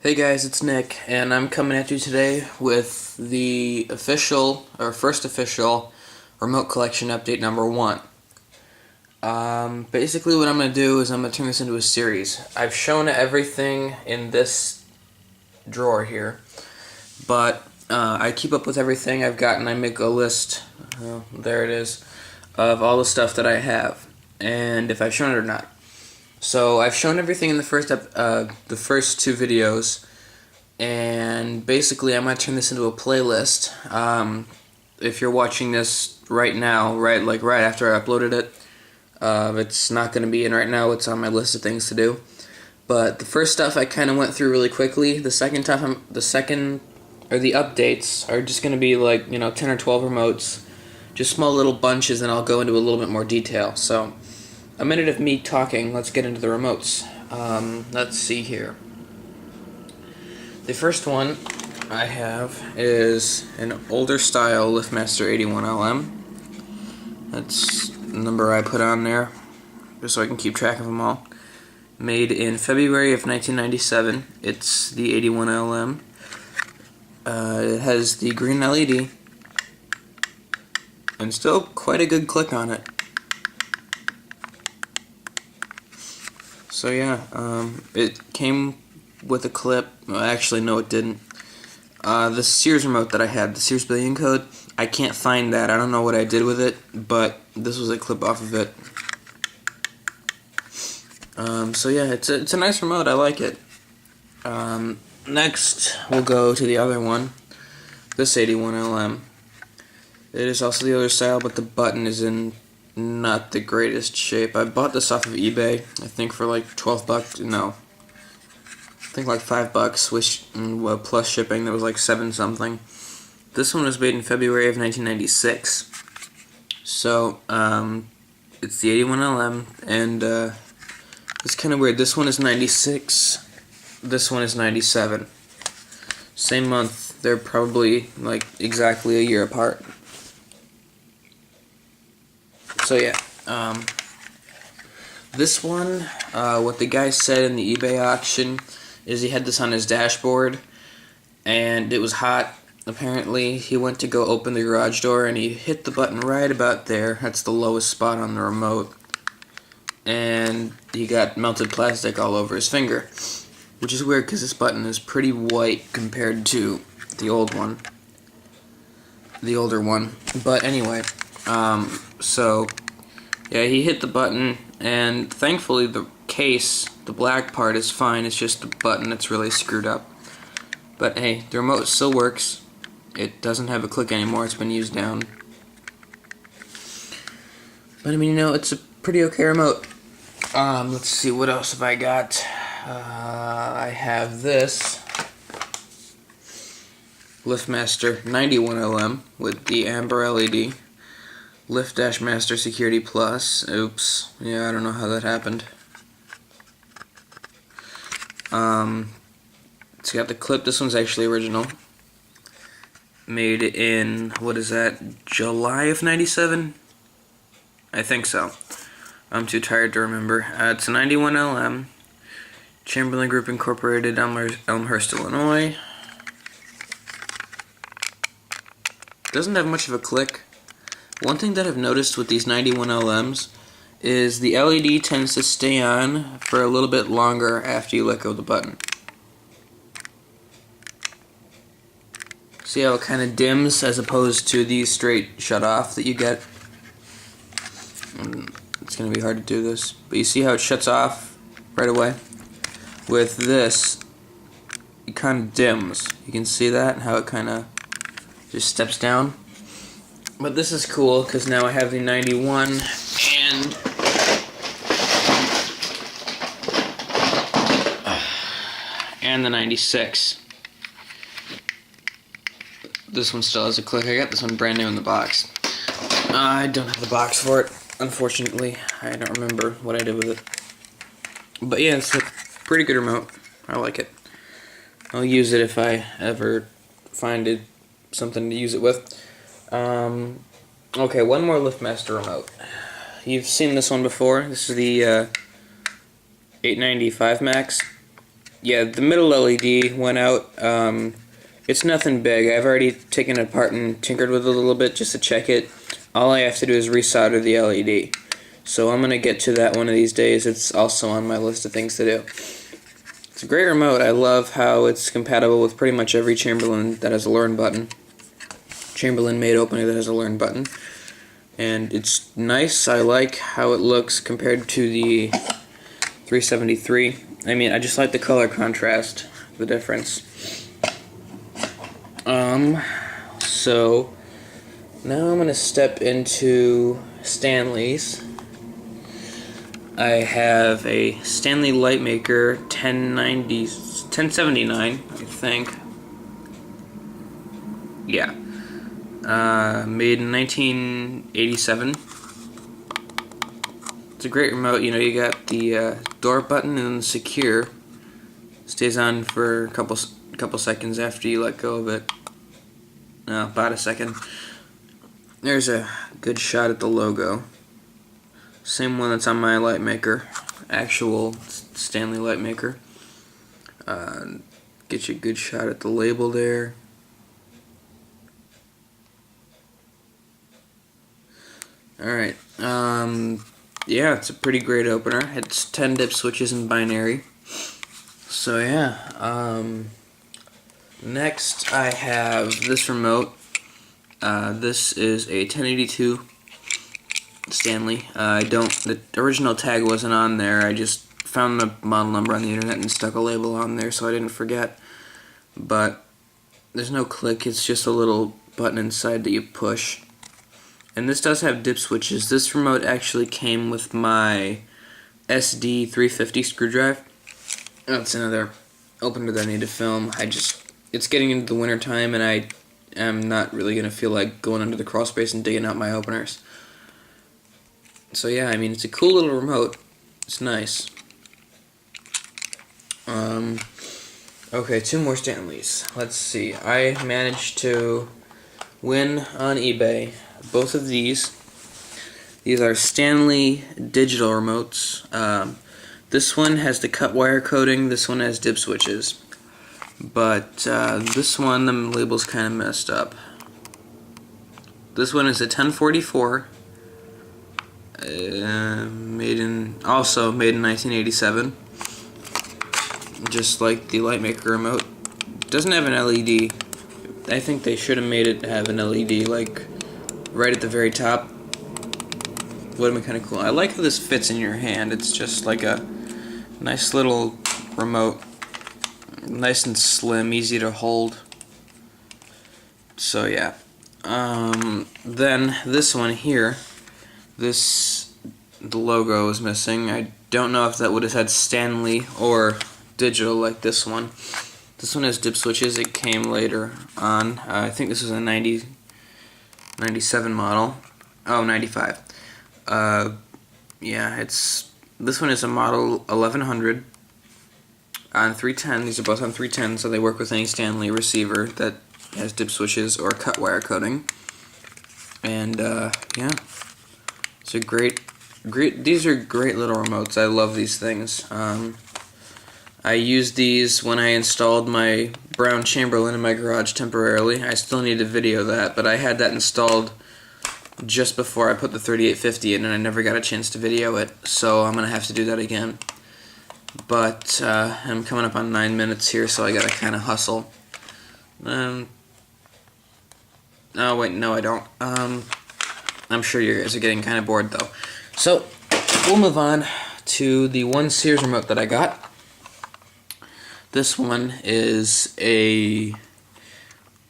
Hey guys, it's Nick, and I'm coming at you today with the first official remote collection update number 1. Basically what I'm going to do is I'm going to turn this into a series. I've shown everything in this drawer here, but I keep up with everything I've got, and I make a list, there it is, of all the stuff that I have, and if I've shown it or not. So I've shown everything in the first two videos, and basically I'm going to turn this into a playlist. If you're watching this right now, right after I uploaded it, it's not going to be in right now. It's on my list of things to do. But the first stuff I kind of went through really quickly. The updates are just going to be like 10 or 12 remotes, just small little bunches, and I'll go into a little bit more detail. So, a minute of me talking, let's get into the remotes. Let's see here. The first one I have is an older style Liftmaster 81LM. That's the number I put on there, just so I can keep track of them all. Made in February of 1997. It's the 81LM. It has the green LED, and still quite a good click on it. So yeah, it came with a clip. Well, actually, no, it didn't. The Sears remote that I had, the Sears billion code, I can't find that. I don't know what I did with it, but this was a clip off of it. So yeah, it's a nice remote. I like it. Next, we'll go to the other one, this 81LM. It is also the other style, but the button is in not the greatest shape. I bought this off of eBay, I think for like 12 bucks, no, I think like $5, which plus shipping, that was like 7 something. This one was made in February of 1996. So, it's the 81LM, and it's kind of weird. This one is 96, this one is 97. Same month, they're probably like exactly a year apart. So yeah, this one, what the guy said in the eBay auction is he had this on his dashboard, and it was hot. Apparently, he went to go open the garage door, and he hit the button right about there. That's the lowest spot on the remote. And he got melted plastic all over his finger, which is weird because this button is pretty white compared to the old one, the older one. But anyway, so yeah, he hit the button, and thankfully the case, the black part, is fine. It's just the button that's really screwed up. But hey, the remote still works. It doesn't have a click anymore. It's been used down. But I mean, it's a pretty okay remote. Let's see, what else have I got? I have this Liftmaster 91LM with the amber LED. Liftmaster Security Plus. Oops. Yeah, I don't know how that happened. It's got the clip. This one's actually original. Made in, what is that, July of 97? I think so. I'm too tired to remember. It's a 91LM. Chamberlain Group Incorporated, Elmhurst, Illinois. Doesn't have much of a click. One thing that I've noticed with these 91LMs is the LED tends to stay on for a little bit longer after you let go of the button. See how it kind of dims as opposed to the straight shut off that you get? It's going to be hard to do this, but you see how it shuts off right away? With this, it kind of dims. You can see that, how it kind of just steps down. But this is cool because now I have the 91 and the 96. This one still has a click. I got this one brand new in the box. I don't have the box for it, unfortunately. I don't remember what I did with it. But yeah, it's a pretty good remote. I like it. I'll use it if I ever find something to use it with. Okay, one more Liftmaster remote. You've seen this one before. This is the 895 Max. yeah, the middle LED went out. It's nothing big. I've already taken it apart and tinkered with it a little bit just to check it. All I have to do is resolder the LED. So I'm going to get to that one of these days. It's also on my list of things to do. It's a great remote. I love how it's compatible with pretty much every Chamberlain that has a learn button. Chamberlain made opener that has a learn button. And it's nice. I like how it looks compared to the 373. I mean, I just like the color contrast, the difference. So now I'm gonna step into Stanley's. I have a Stanley Lightmaker 1079, I think. Yeah. Made in 1987. It's a great remote. You know, you got the door button and secure. Stays on for a couple seconds after you let go of it. About a second. There's a good shot at the logo. Same one that's on my Lightmaker. Actual Stanley Lightmaker. Get you a good shot at the label there. Alright, yeah, it's a pretty great opener. It's 10 dip switches in binary. So yeah, next I have this remote. This is a 1082 Stanley. The original tag wasn't on there. I just found the model number on the internet and stuck a label on there so I didn't forget. But there's no click, it's just a little button inside that you push. And this does have dip switches. This remote actually came with my SD 350 screwdriver. That's another opener that I need to film. It's getting into the winter time and I am not really going to feel like going under the crawl space and digging out my openers. So yeah, I mean, it's a cool little remote. It's nice. Okay, two more Stanleys. Let's see. I managed to win on eBay both of these. These are Stanley Digital remotes. This one has the cut wire coating, this one has dip switches. But this one, the label's kind of messed up. This one is a 1044, made in 1987, just like the Lightmaker remote. Doesn't have an LED. I think they should have made it have an LED, like right at the very top. Would have been kind of cool. I like how this fits in your hand. It's just like a nice little remote. Nice and slim, easy to hold. So yeah. Then this one here, the logo is missing. I don't know if that would have had Stanley or Digital like this one. This one has dip switches. It came later on. I think this was a 97 model. Oh, 95. Yeah, this one is a model 1100 on 310. These are both on 310, so they work with any Stanley receiver that has dip switches or cut wire coating. And yeah, it's a great. These are great little remotes. I love these things. I used these when I installed my brown Chamberlain in my garage temporarily. I still need to video that, but I had that installed just before I put the 3850 in, and I never got a chance to video it, so I'm gonna have to do that again. But I'm coming up on 9 minutes here, so I gotta kind of hustle. Oh wait, no I don't. I'm sure you guys are getting kind of bored though. So we'll move on to the one Sears remote that I got. This one is a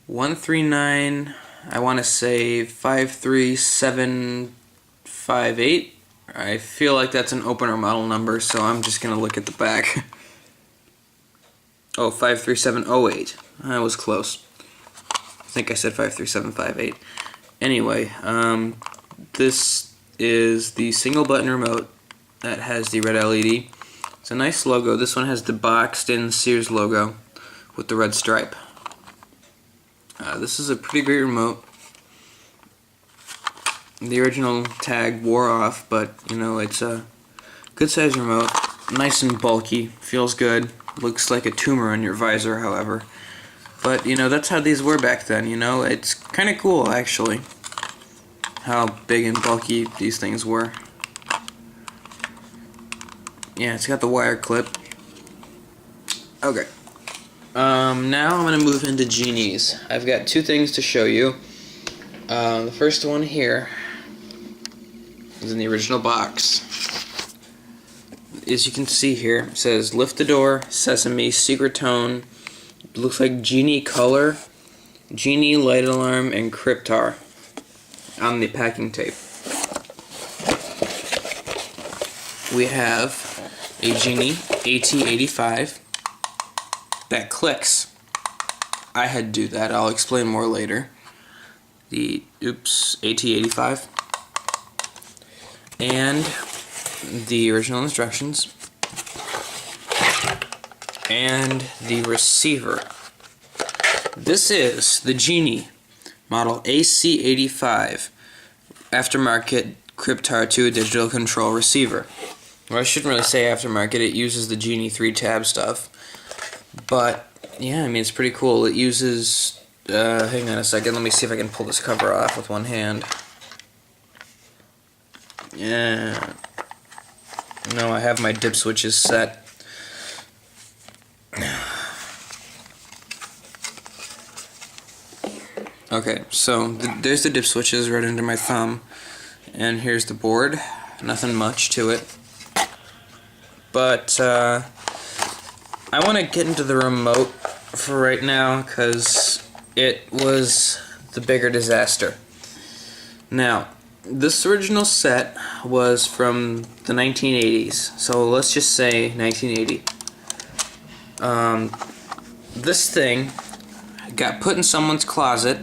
139, I want to say 53758. I feel like that's an opener model number, so I'm just going to look at the back. Oh, 53708. I was close. I think I said 53758. Anyway, this is the single button remote that has the red LED. It's a nice logo. This one has the boxed in Sears logo with the red stripe. This is a pretty great remote. The original tag wore off, but you know, it's a good size remote. Nice and bulky. Feels good. Looks like a tumor on your visor, however. But, you know, that's how these were back then, you know? It's kind of cool, actually, how big and bulky these things were. Yeah, it's got the wire clip. Okay. Now I'm going to move into Genies. I've got two things to show you. The first one here is in the original box. As you can see here, it says lift the door, sesame, secret tone. It looks like Genie color, Genie light alarm, and Cryptar on the packing tape. We have a Genie AT85 that clicks. I had to do that. I'll explain more later. The AT85 and the original instructions and the receiver. This is the Genie model AC85 aftermarket Cryptar 2 digital control receiver. Well, I shouldn't really say aftermarket. It uses the Genie 3-tab stuff, but yeah, I mean, it's pretty cool. It uses hang on a second, let me see if I can pull this cover off with one hand. Yeah. No, I have my dip switches set. Okay, so there's the dip switches right under my thumb. And here's the board. Nothing much to it. But I want to get into the remote for right now because it was the bigger disaster. Now, this original set was from the 1980s, so let's just say 1980. This thing got put in someone's closet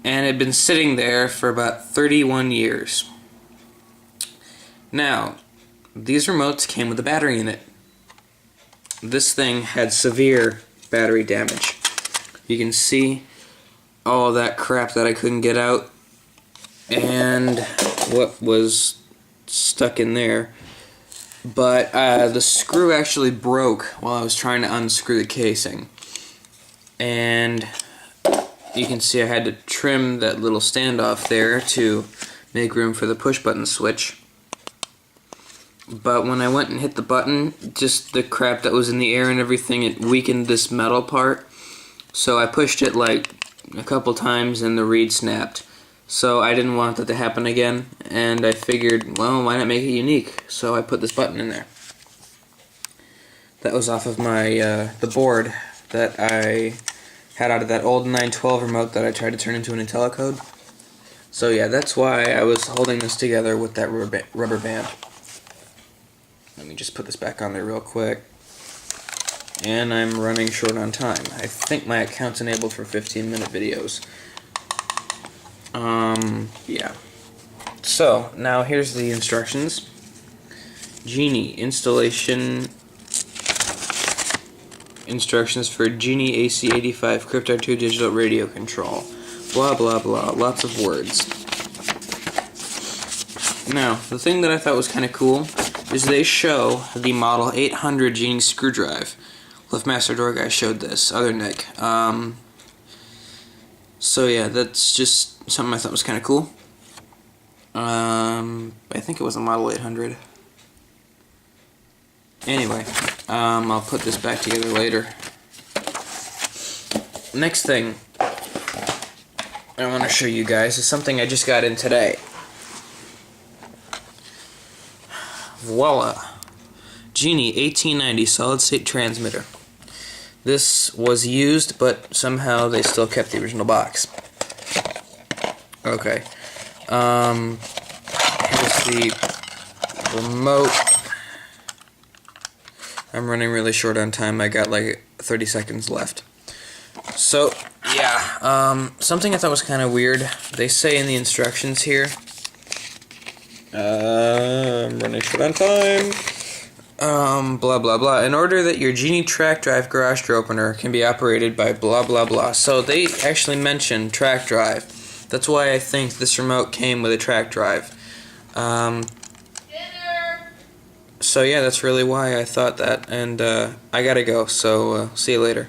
and had been sitting there for about 31 years. Now, these remotes came with a battery in it. This thing had severe battery damage. You can see all that crap that I couldn't get out and what was stuck in there. But the screw actually broke while I was trying to unscrew the casing. And you can see I had to trim that little standoff there to make room for the push button switch. But when I went and hit the button, just the crap that was in the air and everything, it weakened this metal part. So I pushed it like a couple times and the reed snapped. So I didn't want that to happen again, and I figured, well, why not make it unique? So I put this button in there. That was off of my the board that I had out of that old 912 remote that I tried to turn into an IntelliCode. So yeah, that's why I was holding this together with that rubber band. Let me just put this back on there real quick. And I'm running short on time. I think my account's enabled for 15-minute videos. Yeah. So, now here's the instructions. Genie installation instructions for Genie AC85 Cryptar 2 digital radio control. Blah blah blah. Lots of words. Now, the thing that I thought was kind of cool is they show the model 800 Genie screw drive. Liftmaster door guy showed this, other Nick. So yeah, that's just something I thought was kind of cool. I think it was a model 800. Anyway, I'll put this back together later. Next thing I want to show you guys is something I just got in today. Voila! Genie 1890 solid state transmitter. This was used, but somehow they still kept the original box. Okay. Here's the remote. I'm running really short on time. I got like 30 seconds left. So, yeah, something I thought was kind of weird. They say in the instructions here, I'm running short on time. Blah blah blah. In order that your Genie track drive garage door opener can be operated by blah blah blah. So they actually mentioned track drive. That's why I think this remote came with a track drive. So yeah, that's really why I thought that, and I gotta go, so see you later.